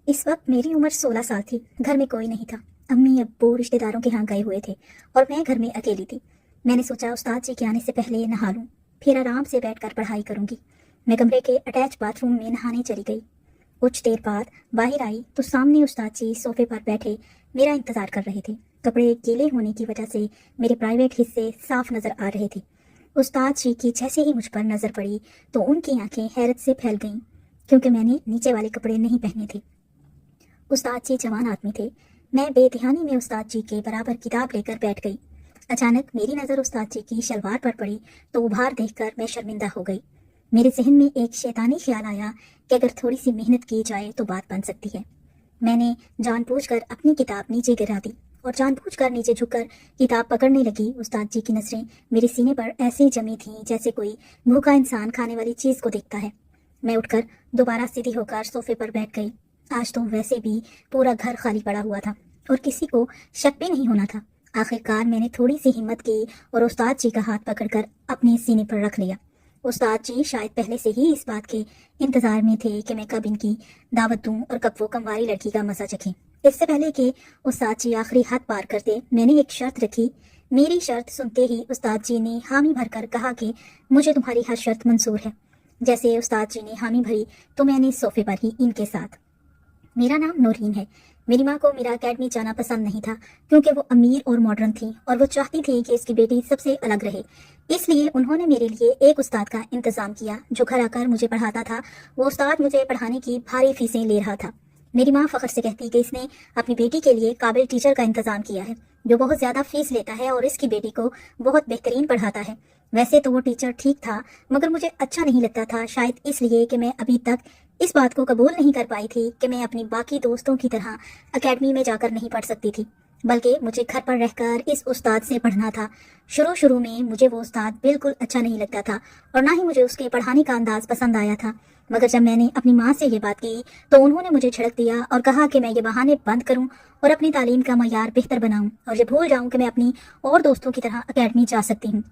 इस वक्त मेरी उम्र 16 साल थी। घर में कोई नहीं था। अम्मी अब्बू रिश्तेदारों के यहाँ गए हुए थे और मैं घर में अकेली थी। मैंने सोचा उस्ताद जी के आने से पहले नहा लूं, फिर आराम से बैठकर पढ़ाई करूंगी। मैं कमरे के अटैच बाथरूम में नहाने चली गई। कुछ देर बाद बाहर आई तो सामने उस्ताद जी सोफे पर बैठे मेरा इंतजार कर रहे थे। कपड़े गीले होने की वजह से मेरे प्राइवेट हिस्से साफ नजर आ रहे थे। उस्ताद जी की जैसे ही मुझ पर नजर पड़ी तो उनकी आंखें हैरत से फैल गईं, क्योंकि मैंने नीचे वाले कपड़े नहीं पहने थे। उस्ताद जी जवान आदमी थे। मैं बेध्यानी में उस्ताद जी के बराबर किताब लेकर बैठ गई। अचानक मेरी नज़र उस्ताद जी की शलवार पर पड़ी तो उभार देखकर मैं शर्मिंदा हो गई। मेरे जहन में एक शैतानी ख्याल आया कि अगर थोड़ी सी मेहनत की जाए तो बात बन सकती है। मैंने जानबूझकर अपनी किताब नीचे गिरा दी और जानबूझकर नीचे झुककर किताब पकड़ने लगी। उस्ताद जी की नजरें मेरे सीने पर ऐसे जमी थीं जैसे कोई भूखा इंसान खाने वाली चीज को देखता है। मैं उठकर दोबारा सीधी होकर सोफे पर बैठ गई। आज तो वैसे भी पूरा घर खाली पड़ा हुआ था और किसी को शक भी नहीं होना था। आखिरकार मैंने थोड़ी सी हिम्मत की और उस्ताद जी का हाथ पकड़कर अपने सीने पर रख लिया। उस्ताद जी शायद पहले से ही इस बात के इंतजार में थे कि मैं कब इनकी दावत दूं और कब वो कमवारी लड़की का मजा चखें। इससे पहले कि उस्ताद जी आखिरी हद पार करते, मैंने एक शर्त रखी। मेरी शर्त सुनते ही उस्ताद जी ने हामी भरकर कहा कि मुझे तुम्हारी हर शर्त मंजूर है। जैसे उस्ताद जी ने हामी भरी तो मैंने सोफे पर ही इनके साथ। मेरा नाम नौरीन है। मेरी माँ को मेरा अकेडमी जाना पसंद नहीं था, क्योंकि वो अमीर और मॉडर्न थी और वो चाहती थी कि इसकी बेटी सबसे अलग रहे। इसलिए उन्होंने मेरे लिए एक उस्ताद का इंतजाम किया जो घर आकर मुझे पढ़ाता था। वो उस्ताद मुझे पढ़ाने की भारी फीसें ले रहा था। मेरी माँ फख्र से कहती कि इसने अपनी बेटी के लिए काबिल टीचर का इंतजाम किया है जो बहुत ज्यादा फीस लेता है और इसकी बेटी को बहुत बेहतरीन पढ़ाता है। वैसे तो वो टीचर ठीक था, मगर मुझे अच्छा नहीं लगता था, शायद इसलिए कि मैं अभी तक इस बात को कबूल नहीं कर पाई थी कि मैं अपनी बाकी दोस्तों की तरह अकेडमी में जाकर नहीं पढ़ सकती थी, बल्कि मुझे घर पर रहकर इस उस्ताद से पढ़ना था। शुरू में मुझे वो उस्ताद बिल्कुल अच्छा नहीं लगता था और ना ही मुझे उसके पढ़ाने का अंदाज पसंद आया था। मगर जब मैंने अपनी माँ से ये बात की तो उन्होंने मुझे झिड़क दिया और कहा कि मैं ये बहाने बंद करूं और अपनी तालीम का मयार बेहतर बनाऊं और ये भूल जाऊं कि मैं अपनी और दोस्तों की तरह अकेडमी जा सकती हूँ।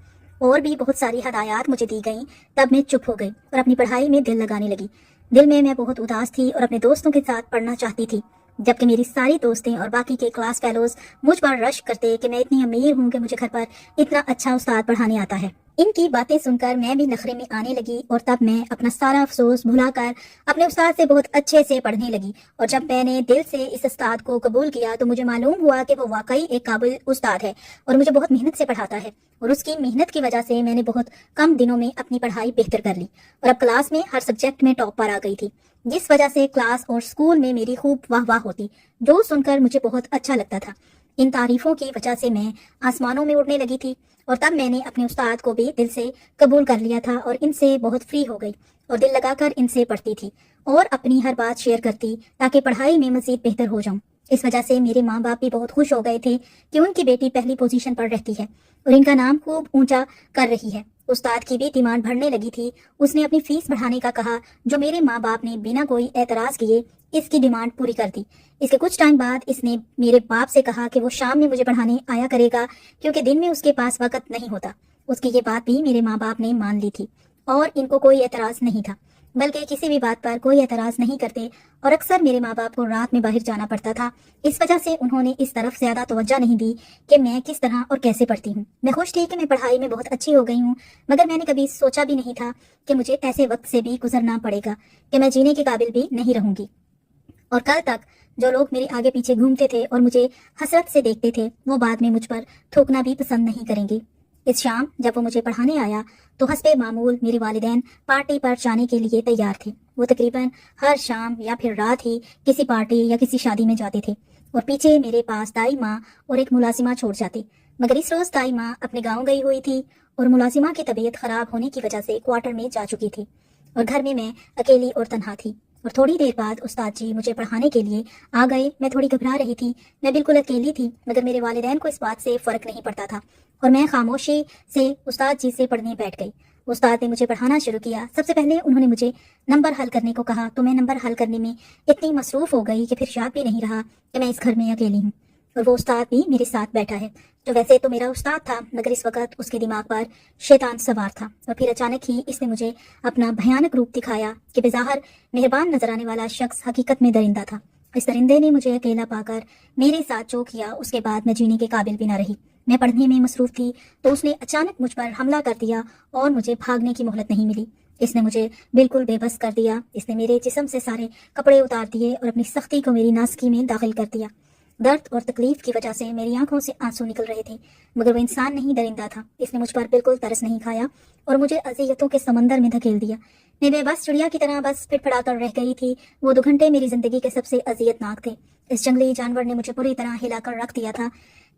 और भी बहुत सारी हदायत मुझे दी गई। तब मैं चुप हो गई और अपनी पढ़ाई में दिल लगाने लगी। दिल में मैं बहुत उदास थी और अपने दोस्तों के साथ पढ़ना चाहती थी, जबकि मेरी सारी दोस्तें और बाकी के क्लास फेलोज मुझ पर रश करते कि मैं इतनी अमीर हूँ कि मुझे घर पर इतना अच्छा उस्ताद पढ़ाने आता है। इनकी बातें सुनकर मैं भी नखरे में आने लगी और तब मैं अपना सारा अफसोस भुलाकर अपने उस्ताद से बहुत अच्छे से पढ़ने लगी। और जब मैंने दिल से इस उस्ताद को कबूल किया तो मुझे मालूम हुआ कि वो वाकई एक काबिल उस्ताद है और मुझे बहुत मेहनत से पढ़ाता है। और उसकी मेहनत की वजह से मैंने बहुत कम दिनों में अपनी पढ़ाई बेहतर कर ली और अब क्लास में हर सब्जेक्ट में टॉप पर आ गई थी, जिस वजह से क्लास और स्कूल में मेरी खूब वाह वाह होती, जो सुनकर मुझे बहुत अच्छा लगता था। इन तारीफों की वजह से मैं आसमानों में उड़ने लगी थी और तब मैंने अपने उस्ताद को भी दिल से कबूल कर लिया था और इनसे बहुत फ्री हो गई और दिल लगाकर इनसे पढ़ती थी और अपनी हर बात शेयर करती ताकि पढ़ाई में मजीद बेहतर हो जाऊं। इस वजह से मेरे माँ बाप भी बहुत खुश हो गए थे कि उनकी बेटी पहली पोजीशन पर रहती है और इनका नाम खूब ऊंचा कर रही है। उस्ताद की भी डिमांड बढ़ने लगी थी। उसने अपनी फीस बढ़ाने का कहा, जो मेरे माँ बाप ने बिना कोई एतराज किए इसकी डिमांड पूरी कर दी। इसके कुछ टाइम बाद इसने मेरे बाप से कहा कि वो शाम में मुझे पढ़ाने आया करेगा, क्योंकि दिन में उसके पास वक्त नहीं होता। उसकी ये बात भी मेरे माँ बाप ने मान ली थी और इनको कोई एतराज नहीं था, बल्कि किसी भी बात पर कोई एतराज नहीं करते। और अक्सर मेरे माँ बाप को रात में बाहर जाना पड़ता था, इस वजह से उन्होंने इस तरफ ज्यादा तवज्जो नहीं दी कि मैं किस तरह और कैसे पढ़ती हूँ। मैं खुश थी कि मैं पढ़ाई में बहुत अच्छी हो गई हूँ, मगर मैंने कभी सोचा भी नहीं था कि मुझे ऐसे वक्त से भी गुजरना पड़ेगा कि मैं जीने के काबिल भी नहीं रहूंगी। और कल तक जो लोग मेरे आगे पीछे घूमते थे और मुझे हसरत से देखते थे, वो बाद में मुझ पर थूकना भी पसंद नहीं करेंगे। इस शाम जब वो मुझे पढ़ाने आया तो हस्बे मामूल मेरे वालिदैन पार्टी पर जाने के लिए तैयार थे। वो तकरीबन हर शाम या फिर रात ही किसी पार्टी या किसी शादी में जाते थे और पीछे मेरे पास दाई माँ और एक मुलाजिमा छोड़ जाते। मगर इस रोज दाई माँ अपने गाँव गई हुई थी और मुलाजिमा की तबीयत खराब होने की वजह से क्वार्टर में जा चुकी थी और घर में मैं अकेली और तनहा थी। और थोड़ी देर बाद उस्ताद जी मुझे पढ़ाने के लिए आ गए। मैं थोड़ी घबरा रही थी, मैं बिल्कुल अकेली थी, मगर मेरे वालिदैन को इस बात से फर्क नहीं पड़ता था और मैं खामोशी से उस्ताद जी से पढ़ने बैठ गई। उस्ताद ने मुझे पढ़ाना शुरू किया। सबसे पहले उन्होंने मुझे नंबर हल करने को कहा, तो मैं नंबर हल करने में इतनी मसरूफ हो गई कि फिर याद भी नहीं रहा कि मैं इस घर में अकेली हूँ और वो उस्ताद भी मेरे साथ बैठा है, जो वैसे तो मेरा उस्ताद था, मगर इस वक्त उसके दिमाग पर शैतान सवार था। और फिर अचानक ही इसने मुझे अपना भयानक रूप दिखाया कि बेज़ाहिर मेहरबान नजर आने वाला शख्स हकीकत में दरिंदा था اس درندے نے مجھے اکیلا پا کر میرے ساتھ جو کیا اس کے بعد میں جینے کے قابل بھی نہ رہی۔ میں پڑھنے میں مصروف تھی تو اس نے اچانک مجھ پر حملہ کر دیا اور مجھے بھاگنے کی مہلت نہیں ملی۔ اس نے مجھے بالکل بے بس کر دیا۔ اس نے میرے جسم سے سارے کپڑے اتار دیے اور اپنی سختی کو میری ناسکی میں داخل کر دیا۔ درد اور تکلیف کی وجہ سے میری آنکھوں سے آنسو نکل رہے تھے، مگر وہ انسان نہیں، درندہ تھا۔ اس نے مجھ پر بالکل ترس نہیں کھایا اور مجھے اذیتوں کے سمندر میں دھکیل دیا۔ میں بے بس چڑیا کی طرح بس پٹ پڑا کر رہ گئی تھی۔ وہ 2 گھنٹے میری زندگی کے سب سے اذیت ناک تھے۔ اس جنگلی جانور نے مجھے پوری طرح ہلا کر رکھ دیا تھا۔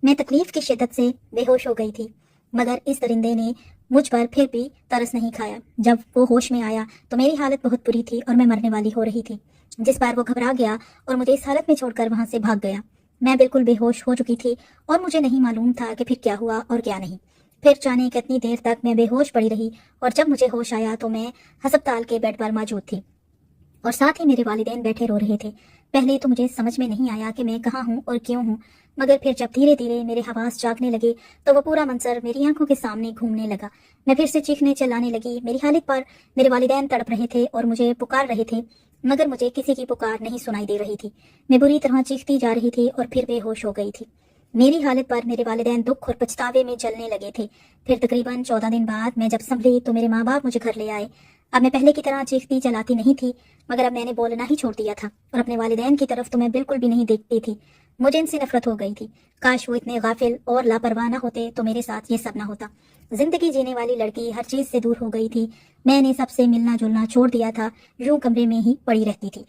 میں تکلیف کی شدت سے بے ہوش ہو گئی تھی، مگر اس درندے نے مجھ پر پھر بھی ترس نہیں کھایا۔ جب وہ ہوش میں آیا تو میری حالت بہت بری تھی اور میں مرنے والی ہو رہی تھی، جس پر وہ گھبرا گیا اور مجھے اس حالت میں چھوڑ کر وہاں سے بھاگ گیا۔ میں بالکل بے ہوش ہو چکی تھی اور مجھے نہیں معلوم تھا کہ پھر کیا ہوا اور کیا نہیں۔ پھر جانے کتنی دیر تک میں بے ہوش پڑی رہی اور جب مجھے ہوش آیا تو میں ہسپتال کے بیڈ پر موجود تھی اور ساتھ ہی میرے والدین بیٹھے رو رہے تھے۔ پہلے تو مجھے سمجھ میں نہیں آیا کہ میں کہاں ہوں اور کیوں ہوں، مگر پھر جب دھیرے دھیرے میرے حواس جاگنے لگے تو وہ پورا منظر میری آنکھوں کے سامنے گھومنے لگا۔ میں پھر سے چیخنے چلانے لگی۔ میری حالت پر میرے والدین تڑپ رہے تھے اور مجھے پکار رہے تھے، مگر مجھے کسی کی پکار نہیں سنائی دے رہی تھی۔ میں بری طرح چیختی جا رہی تھی اور پھر بے ہوش ہو گئی تھی۔ میری حالت پر میرے والدین دکھ اور پچھتاوے میں جلنے لگے تھے۔ پھر تقریباً 14 دن بعد میں جب سنبھلی تو میرے ماں باپ مجھے گھر لے آئے۔ اب میں پہلے کی طرح چیختی چلاتی نہیں تھی، مگر اب میں نے بولنا ہی چھوڑ دیا تھا اور اپنے والدین کی طرف تو میں بالکل بھی نہیں دیکھتی تھی۔ مجھے ان سے نفرت ہو گئی تھی۔ کاش وہ اتنے غافل اور لاپرواہ نہ ہوتے تو میرے ساتھ یہ سب نہ ہوتا۔ زندگی جینے والی لڑکی ہر چیز سے دور ہو گئی تھی۔ میں نے سب سے ملنا جلنا چھوڑ دیا تھا، یوں کمرے میں ہی پڑی رہتی تھی۔